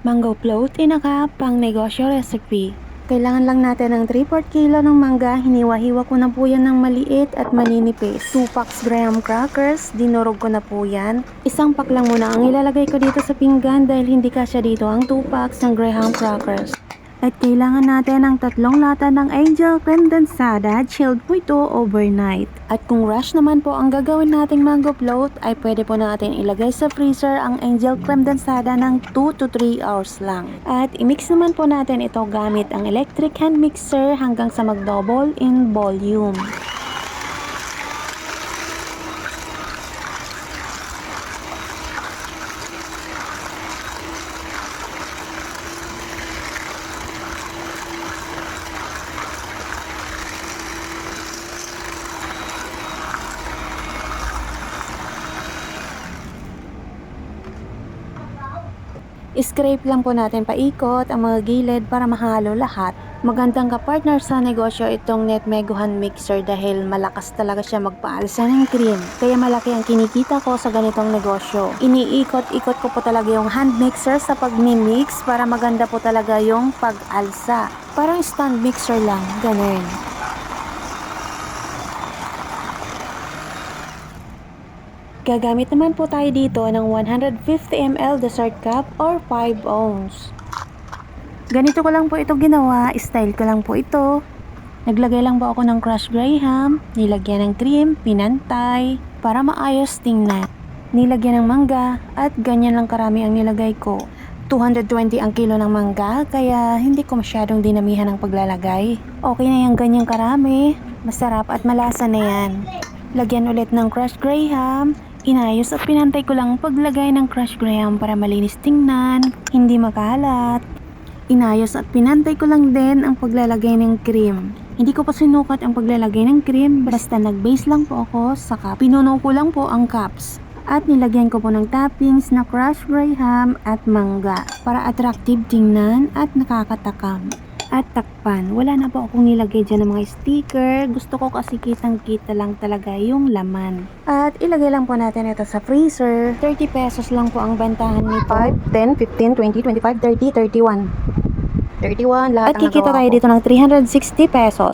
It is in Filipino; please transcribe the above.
Mango float in a cup, pang negosyo recipe. Kailangan lang natin ng 3/4 kilo ng mangga, hiniwa-hiwa ko na po yan ng maliit at maninipis. 2 packs graham crackers, dinurog ko na po yan. Isang pack lang muna ang ilalagay ko dito sa pinggan dahil hindi kasya dito ang 2 packs ng graham crackers. At kailangan natin ng 3 lata ng Angel Condensada, chilled po ito overnight. At kung rush naman po ang gagawin nating mango float, ay pwede po natin ilagay sa freezer ang Angel Condensada ng 2 to 3 hours lang. At i-mix naman po natin ito gamit ang electric hand mixer hanggang sa mag-double in volume. Scrape lang po natin paikot ang mga gilid para mahalo lahat. Magandang kapartner sa negosyo itong Netmego hand mixer dahil malakas talaga siya magpaalsa ng cream. Kaya malaki ang kinikita ko sa ganitong negosyo. Iniikot-ikot ko po talaga yung hand mixer sa pagmi-mix para maganda po talaga yung pag-alsa. Parang stand mixer lang, ganun. Gagamit naman po tayo dito ng 150 ml dessert cup or 5 ounce. Ganito ko lang po ito ginawa, style ko lang po ito. Naglagay lang po ako ng crushed graham, nilagyan ng cream, pinantay, para maayos tingnan. Nilagyan ng mangga, at ganyan lang karami ang nilagay ko. 220 ang kilo ng mangga, kaya hindi ko masyadong dinamihan ng paglalagay. Okay na yung ganyang karami, masarap at malasa na yan. Lagyan ulit ng crushed graham. Inayos at pinantay ko lang paglagay ng crushed graham para malinis tingnan, hindi makalat. Inayos at pinantay ko lang din ang paglalagay ng cream. Hindi ko pa sinukat ang paglalagay ng cream, basta nag-base lang po ako sa cup. Pinuno ko lang po ang cups. At nilagyan ko po ng toppings na crushed graham at mangga para attractive tingnan at nakakatakam. At takpan, wala na po akong nilagay dyan ng mga sticker. Gusto ko kasi kitang-kita lang talaga yung laman. At ilagay lang po natin ito sa freezer. 30 pesos lang po ang bantahan nito. 5, 10, 15, 20, 25, 30, 31. 31 lahat. At kikita tayo dito ng 360 pesos.